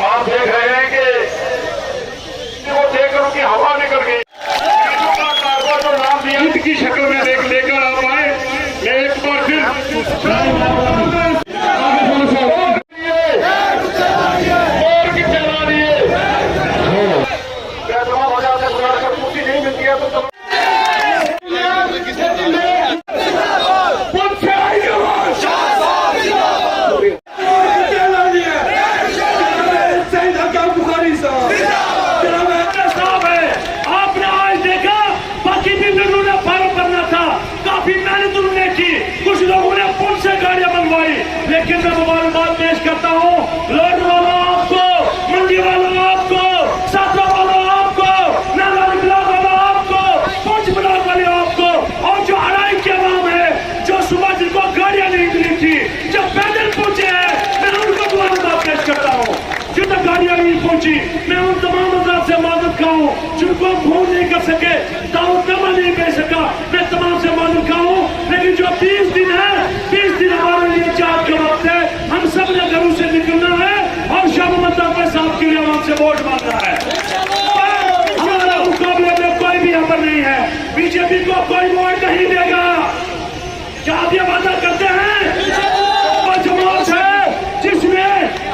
आप देख रहे हैं कि वो देख रहा कि हवा निकल गई, जो नाम दिया की शक्ल में लेकर आप आए। मैं एक बार फिर कुर्सी नहीं मिलती है तो लेकिन मैं मुबारकबाद पेश करता हूँ लॉर्ड वालों आपको, मंडी वालों आपको, सातरा वालों आपको, नारायण ब्लॉक वालों आपको, पुंछ ब्लॉक वाले आपको, और जो अड़ाई के आवाम है जो सुबह जिनको गाड़ियां नहीं मिली थी, जो पैदल पहुंचे हैं, मैं उनको मुबारकबाद पेश करता हूँ। जिन तक गाड़ियां नहीं पहुंची मैं उन तमाम अफराद से माजूद का हूँ जिनको फोन नहीं कर सके, दावत नामा नहीं भेज सका, मैं तमाम से माजूद का हूँ। लेकिन जो 30 दिन है, 30 दिन हमारे लिए चार का वक्त है, हम सब ने घरों से निकलना है और शाह मोहम्मद ताक़िर साहब के लिए हमसे वोट मांगना है। हमारा मुकाबले में कोई भी यहाँ पर नहीं है, बीजेपी को कोई वोट नहीं देगा। क्या आप ये वादा करते हैं? जमात है जिसने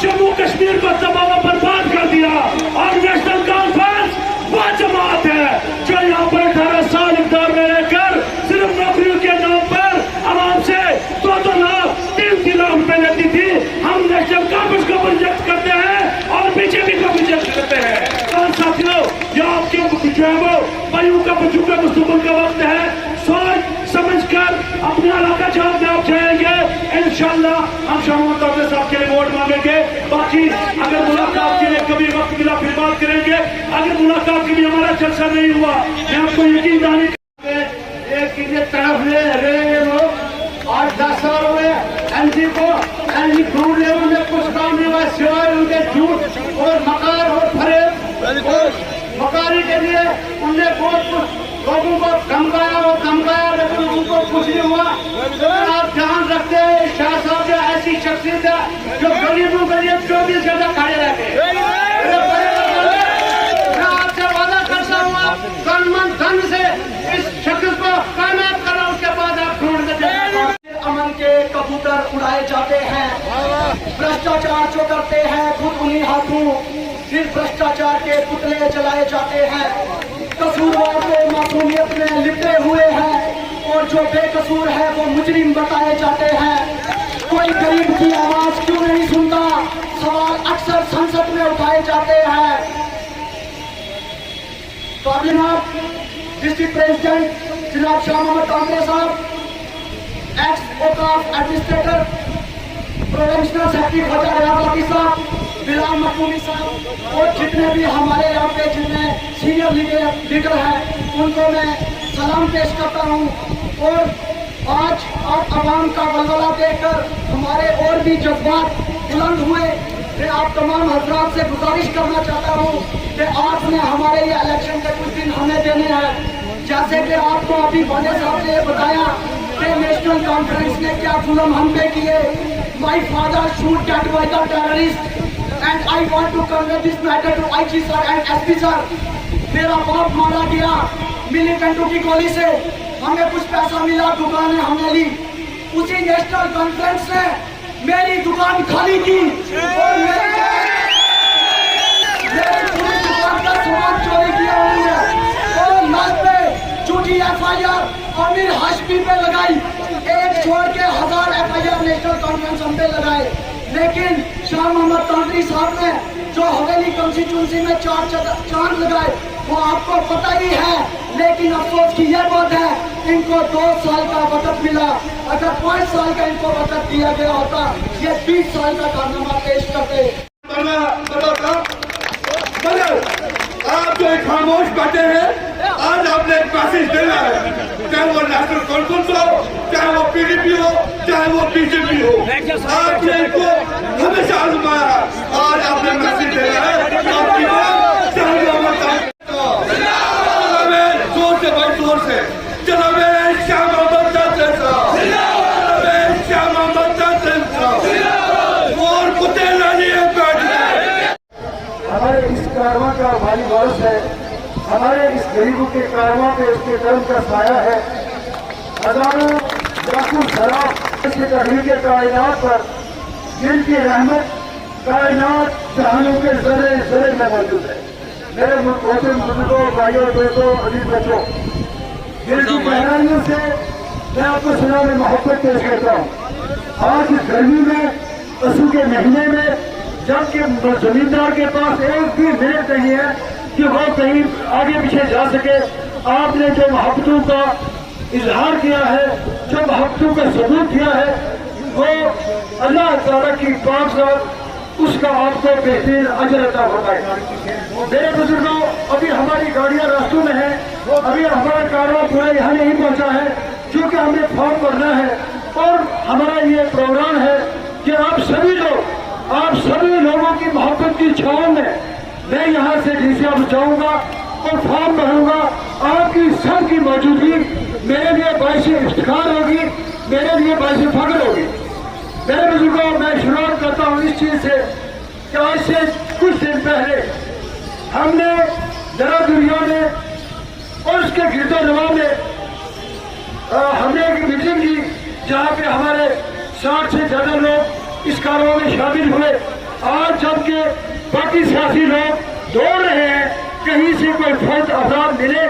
जम्मू कश्मीर को तबाह बर्बाद कर दिया, और नेशनल कॉन्फ्रेंस वो जमात है जो यहाँ पर 18 साल इक़्तिदार में रहकर सिर्फ नौकरियों के नाम पर आवाम से 2-2 लाख 3-3 लाख रुपए लेती थी। हम नेशनल कॉन्फ्रेंस को रिजेक्ट करते हैं और बीजेपी को रिजेक्ट करते हैं। तो साथियों, ये आपके जो है वो भाइयों का बच्चों का मुस्तक़बिल का वक्त है। सोच समझ कर अपना इलाका जहाँ में आप जाएंगे, इंशाअल्लाह हम शाह मोहम्मद ताक़िर साहब के लिए वोट मांगेंगे। बाकी अगर मुलाकात के लिए कभी वक्त मिला फिर बात करेंगे। अगर मुलाकात के लिए हमारा जलसा नहीं हुआ, मैं आपको यकीन दानी तरफ ले रहे लोग 8-10 साल हुए एनजी को, एनजी ढूंढ ले, उन्हें कुछ काम नहीं हुआ सिवाय उनके झूठ और मकार और फरेब और मकारी के लिए उनने बहुत कुछ लोगों को धमकाया, लेकिन उनको कुछ नहीं हुआ। आप ध्यान रखते हैं शाह साहब जो ऐसी शख्सियत है जो गरीबों के लिए 24 घंटे खड़े रहते हैं। मैं आपसे वादा करता हूँ तन मन धन से इस शख्स को कामयाब करा, उसके बाद आप ढूंढ के अमन के कबूतर उड़ाए जाते हैं, भ्रष्टाचार जो करते हैं खुद उन्हीं हाथों फिर भ्रष्टाचार के पुतले जलाए जाते हैं। कसूरवार को मासूमियत में लिपटे हुए हैं और जो बेकसूर है वो मुजरिम बताए जाते हैं। कोई गरीब की आवाज क्यों नहीं सुनता, सवाल अक्सर संसद में उठाए जाते हैं। पार्लियामेंट डिस्ट्रिक्ट प्रेसिडेंट जनाब शाह मोहम्मद ताक़िर साहब, एक्स औकाफ administrator provincial secretary Khwaja Riaz साहब, बिलाल मखदूमी साहब और जितने भी हमारे यहाँ पे जितने सीनियर लीडर हैं उनको मैं सलाम पेश करता हूँ। और आज आप आवाम का वलवला देखकर हमारे और भी जज्बात बुलंद हुए। मैं आप तमाम हजरात से गुजारिश करना चाहता हूँ कि आपने हमारे ये इलेक्शन के कुछ दिन हमें देने हैं। जैसे कि आपको अभी भाने साहब ने बताया कि नेशनल कॉन्फ्रेंस ने क्या जुल्म हम पे किए। My father shoot dead by the terrorist and I want to convey this matter to IG sir and SP sir। मेरा बाप मारा गया मिलिटेंटों की गोली से, हमें कुछ पैसा मिला, दुकानें हमने ली। उसी नेशनल कॉन्फ्रेंस ने मेरी दुकान खाली की और मेरी पूरी दुकान का सामान चोरी किया उन्होंने और लास्ट में झूठी FIR अमीर हाशमी पे लगाई। एक छोड़ के 1000 FIR नेशनल कॉन्फ्रेंस हम पे लगाए। लेकिन शाह मोहम्मद ताक़िर साहब ने जो हवेली कंस्टिट्यूंसी में 4 चांद लगाए वो आपको पता ही है। लेकिन अफसोस की यह बात है इनको 2 साल का वक्त मिला। अगर 5 साल का इनको वक्त दिया गया होता ये 20 साल का कारनामा पेश करते। आप जो खामोश बैठे हैं, आज आपने एक मैसेज देना है, चाहे वो नेशनल कॉन्फ्रेंस हो, चाहे वो PDP हो, चाहे वो BJP हो। आपने इनको हमेशा आजमाया, आज आपने मैसेज देना है गरीबों के कारवां पे उसके कर्म का साया है। हजारों लाखों शराब इसके तहरीक कायनात पर जिनकी रहमत कायनात जहानों के जरे जरे में मौजूद है। मेरे मोहतरम बुजुर्गों, भाइयों, दोस्तों, अजीज बच्चों, जिनकी गहराइयों से मैं आपको सुना में मोहब्बत पेश करता हूँ। आज इस गर्मी में, असू के महीने में, जबकि जमींदार के पास एक भी मिनट नहीं है कि वो कहीं आगे पीछे जा सके, आपने जो मोहब्बतों का इजहार किया है, जो मोहब्बतों का सबूत किया है, वो अल्लाह ताला की पाक साथ उसका आपको बेहतरीन अजर अता होता है। मेरे बुजुर्गों, अभी हमारी गाड़ियां रास्तों में हैं, अभी हमारा कारवां पूरा यहाँ नहीं पहुंचा है, क्योंकि हमें फॉर्म भरना है और हमारा ये प्रोग्राम है कि आप सभी लोगों की मोहब्बत की छाव में मैं यहाँ से डीसी ऑफिस जाऊंगा और फॉर्म भरूंगा। आपकी सबकी मौजूदगी मेरे लिए बाइस इफ्तिखार होगी, मेरे लिए बाइस फख्र होगी। मेरे बुजुर्गों, मैं शुरुआत करता हूँ इस चीज से कि आज से कुछ दिन पहले हमने जरा दुनिया में और उसके गिरदोनवा में हमने एक मीटिंग की, जहाँ पे हमारे 60 से ज्यादा लोग इस कारवां में शामिल हुए। आज जबकि बाकी सियासी लोग दौड़ रहे हैं, कहीं से कोई फर्द अफराद मिले,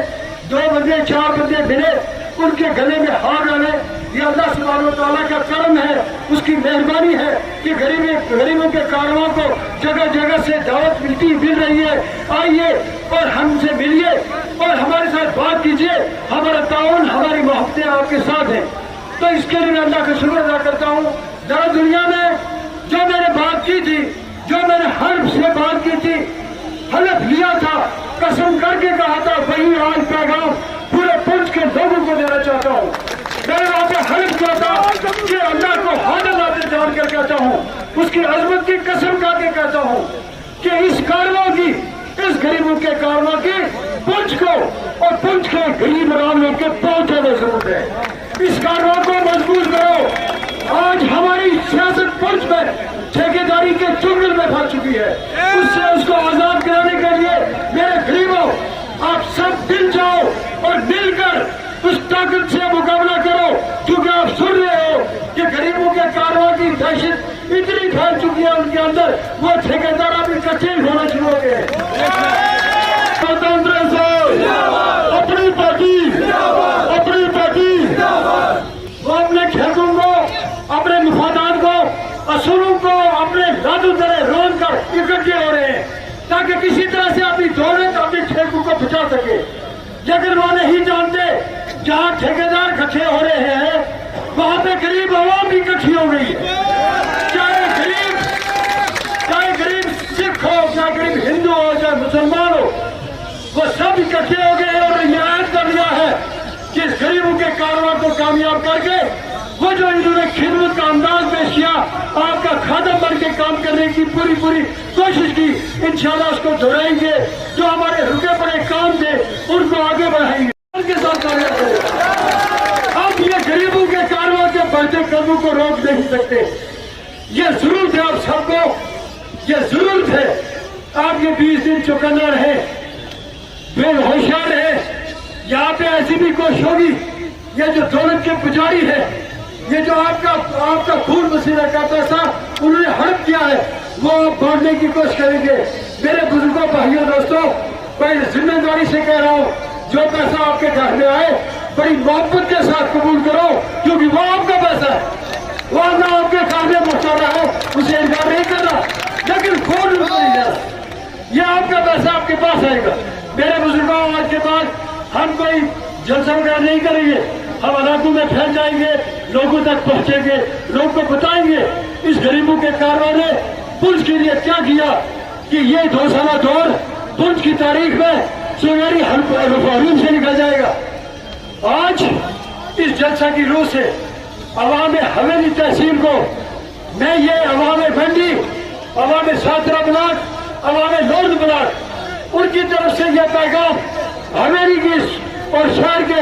2 बंदे 4 बंदे मिले, उनके गले में हाथ डाले, ये अल्लाह सुब्हानहू तआला का करम है, उसकी मेहरबानी है कि गरीबों के कारवां को जगह जगह से दावत मिल रही है। आइए और हमसे मिलिए और हमारे साथ बात कीजिए, हमारा ताउन, हमारी मोहब्बतें आपके साथ हैं। तो इसके लिए मैं अल्लाह का शुक्र अदा करता हूँ। जरा दुनिया में जो मैंने बात की थी, जो मैंने हल्फ से बात की थी, हल्फ लिया था, कसम करके कहा था, वही आज पैगाम पूरे पंच के लोगों को देना चाहता हूँ। मैंने वहां पे हल्फ किया था कि अल्लाह को हाजिर नाज़िर जान कर कहता हूँ, उसकी अजमत की कसम खा के कहता हूँ कि इस कारवां की, इस गरीबों के कारवां की पंच को और पंच के गरीब आवाम के पहुंचाने जरूरत है। इस कारवां को मजबूत करो। आज हमारी सियासत पंच में ठेकेदारी के चुंगल में फंस चुकी है, उससे उसको आजाद कराने के लिए मेरे गरीबों, आप सब मिल जाओ और मिलकर उस ताकत से मुकाबला करो, क्योंकि आप सुन रहे हो कि गरीबों के कारवां की दहशत इतनी फैल चुकी है उनके अंदर, वो ठेकेदार अब इकट्ठे होना शुरू हो गए। स्वतंत्र अपनी पार्टी वो अपने खेतों को, अपने मुफादात को, असूलों को, अपने दादू तरह रोन कर इकट्ठे हो रहे हैं, ताकि किसी तरह से अपनी दौलत, अपने ठेकों को बचा सके। लेकिन वो नहीं जानते, जहाँ ठेकेदार इकट्ठे हो रहे हैं, वहाँ पे गरीब आवाम भी इकट्ठी हो गई है। चाहे गरीब सिख हो, चाहे गरीब हिंदू हो, चाहे मुसलमान हो, वो सब इकट्ठे हो गए और ये ऐलान कर दिया है कि इस गरीबों के कारवां को कामयाब करके वो जो इन्होंने खिदमत का अंदाज पेश किया, आपका खादम बन के काम करने की पूरी कोशिश की, इंशाल्लाह उसको दोहराएंगे। जो हमारे रुके पड़े काम थे उनको आगे बढ़ाएंगे, उनके साथ कामयाब करेंगे। आप ये गरीबों के कारवां के बढ़ते कदमों को रोक नहीं सकते। ये जरूरत है आप सबको, ये जरूरत है आप ये 20 दिन चौकन्ना रहे, बेहोशियार रहे। यहाँ पे ऐसी भी कोशिश होगी, ये जो दौलत के पुजारी है, ये जो आपका खून पसीना का पैसा उन्होंने हड़प किया है, वो आप बांटने की कोशिश करेंगे। मेरे बुजुर्गों, भाइयों, दोस्तों, मैं जिम्मेदारी से कह रहा हूँ, जो पैसा आपके घर में आए बड़ी मोहब्बत के साथ कबूल करो, क्योंकि वो आपका पैसा है, वो ना आपके सामने पहुंचा रहा हो, उसे इनकार नहीं करना, लेकिन फोन नहीं जाना, ये आपका पैसा आपके पास आएगा। मेरे बुजुर्गों, आज के बाद हम कोई जलसा वगैरह नहीं करेंगे, हम इलाकों में फैल जाएंगे, लोगों तक पहुंचेंगे, लोगों को बताएंगे इस गरीबों के कारवां ने पुंछ के लिए क्या किया, कि ये 2 साल दौर पुंछ की तारीख में सुनहरी हरूम से निकल जाएगा। आज इस जलसा की रूह से अवाम हवेली तहसील को मैं ये अवाम मंडी, अवाम सातरा ब्लॉक, अवाम लोर्द ब्लॉक, उनकी तरफ से यह पैगाम हवेली की और शहर के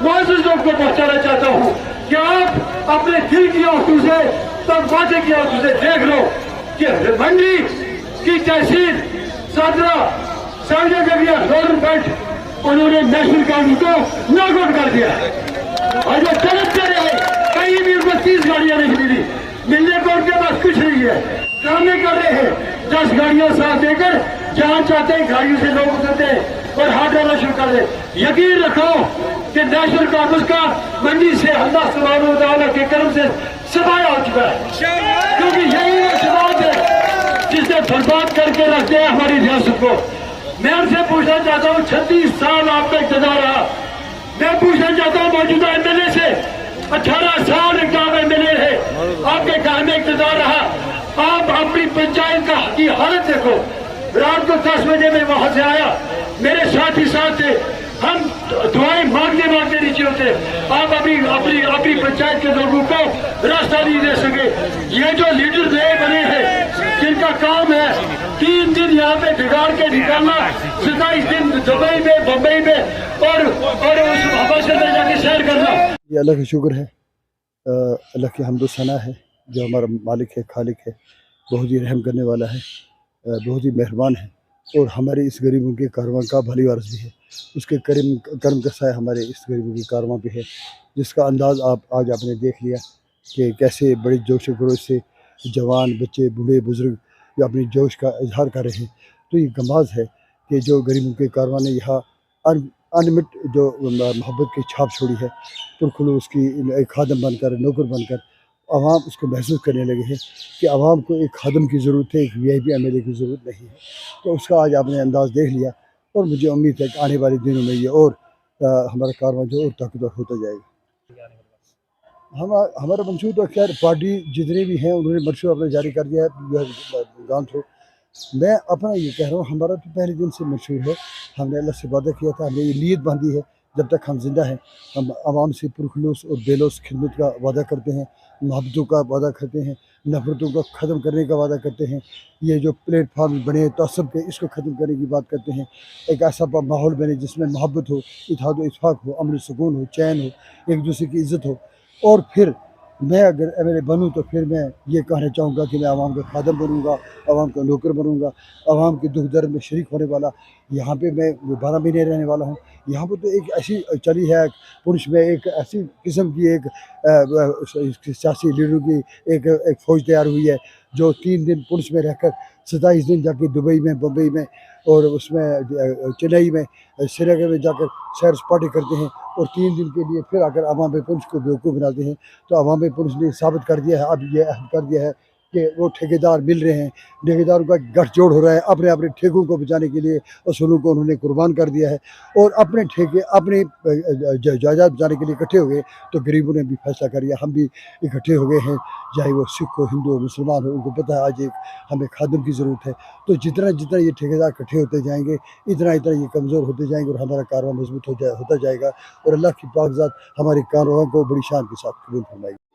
मुअज़्ज़िज़ लोग को पहुंचाना चाहता हूं कि आप अपने दिल की आंखों से, तब बातें की आंखों से देख लो कि मंडी की तहसील सादरा, सामने गलिया, लोअर बेल्ट, उन्होंने नेशनल काउंसिल को नॉक आउट कर दिया और जो चलते रहे कहीं भी उनको 30 गाड़ियां नहीं मिली, मिलने को उनके पास कुछ नहीं है, ड्रामे कर रहे हैं। 10 गाड़ियां साथ देकर जहां चाहते हैं गाड़ियों से लोग उतरते हैं और हाथ डालना शुरू कर दे। यकीन रखो कि नेशनल कांग्रेस का मंडी से अल्लाह सुब्हानहू व तआला के करम से सफाया हो चुका है, क्योंकि यही वो जमात है जिसने बर्बाद करके रख दिया हमारी रियासत को। मैं उनसे पूछना चाहता हूँ 36 साल आपका इक़्तिदार रहा, मैं पूछना चाहता हूँ मौजूदा एमएलए से 18 साल काम एमएलए है, आपके घर में इक़्तिदार रहा, आप अपनी पंचायत की हालत देखो। रात को 10 बजे में वहां से आया, मेरे साथी साथ थे, हम दुआएं मांगते मांगते नीचे होते, आप अपनी पंचायत के लोगों को रास्ता नहीं दे सके। ये जो लीडर नए बने हैं जिनका काम है 3 दिन यहाँ पे बिगाड़ के निकालना, 27 दिन दुबई में, बम्बई में और उस हवासे में जाके सैर करना। ये अल्लाह का शुक्र है, अल्लाह की हम्द व सना है जो हमारा मालिक है, खालिक है, बहुत ही रहम करने वाला है, बहुत ही मेहरबान है और हमारे इस गरीबों के कारवां का भली वारस भी है। उसके करम का साया हमारे इस गरीबों के कारवां पे है, जिसका अंदाज़ आज आपने देख लिया कि कैसे बड़े जोश खरोश से जवान, बच्चे, बूढ़े, बुज़ुर्ग जो अपनी जोश का इजहार कर रहे हैं। तो ये गमाज़ है कि जो गरीबों के कारवां ने यहाँ अनमिट जो मोहब्बत की छाप छोड़ी है, पुरखुलूस की एक खादम बनकर, नौकर बनकर आवाम उसको महसूस करने लगे हैं कि आवाम को एक खादम की ज़रूरत है, एक वीआईपी एमएलए की ज़रूरत नहीं है। तो उसका आज आपने अंदाज़ देख लिया और मुझे उम्मीद है कि आने वाले दिनों में ये और हमारा कारवां जो और ताकतवर होता जाएगा। हमारा मंशूर तो खैर पार्टी जितने भी हैं उन्होंने मंशूर अपना जारी कर दिया है गान थ्रू। मैं अपना ये कह रहा हूँ, हमारा तो पहले दिन से मंशूर है, हमने अल्लाह से वादा किया था, हमने ये नीयत बांधी है जब तक हम जिंदा हैं हम आवाम से पुरखलूस और बेलोस खिदमत का वादा करते हैं, मोहब्बतों का वादा करते हैं, नफ़रतों को ख़त्म करने का वादा करते हैं। ये जो प्लेटफार्म बने तअस्सुब के, इसको ख़त्म करने की बात करते हैं। एक ऐसा माहौल बने जिसमें मोहब्बत हो, इत्तेहाद व इत्तेफाक हो, अमन सुकून हो, चैन हो, एक दूसरे की इज़्ज़त हो। और फिर मैं अगर एमएलए बनूँ तो फिर मैं ये कहना चाहूँगा कि मैं आवाम का खादम बनूँगा, आवाम का नौकर बनूँगा, आवाम के दुख दर्द में शरीक होने वाला। यहाँ पे मैं 12 महीने रहने वाला हूँ। यहाँ पर तो एक ऐसी चली है पुरुष में, एक ऐसी किस्म की एक सियासी लीडरों की एक फ़ौज तैयार हुई है जो 3 दिन पुलिस में रहकर 27 दिन जाके दुबई में, बम्बई में और उसमें चेन्नई में, श्रीनगर में जाकर सैर सपाटे करते हैं और 3 दिन के लिए फिर अगर अवाम पुलिस को बेवकूफ़ बनाते हैं। तो अवाम पुलिस ने साबित कर दिया है, अब ये अहद कर दिया है कि वो ठेकेदार मिल रहे हैं, ठेकेदारों का गठजोड़ हो रहा है, अपने अपने ठेकों को बचाने के लिए असूलों को उन्होंने कुर्बान कर दिया है और अपने ठेके अपने जायदाद बचाने के लिए इकट्ठे हो गए। तो गरीबों ने भी फैसला कर लिया, हम भी इकट्ठे हो गए हैं, चाहे वो सिख हो, हिंदू हो, मुसलमान हो, उनको पता है आज एक हमें खादम की ज़रूरत है। तो जितना जितना ये ठेकेदार इकट्ठे होते जाएंगे इतना इतना ये कमज़ोर होते जाएंगे और हमारा कारवां मजबूत होता जाएगा और अल्लाह की पाक ज़ात हमारे कारवां को बड़ी शान के साथ कबूल फरमाएगी।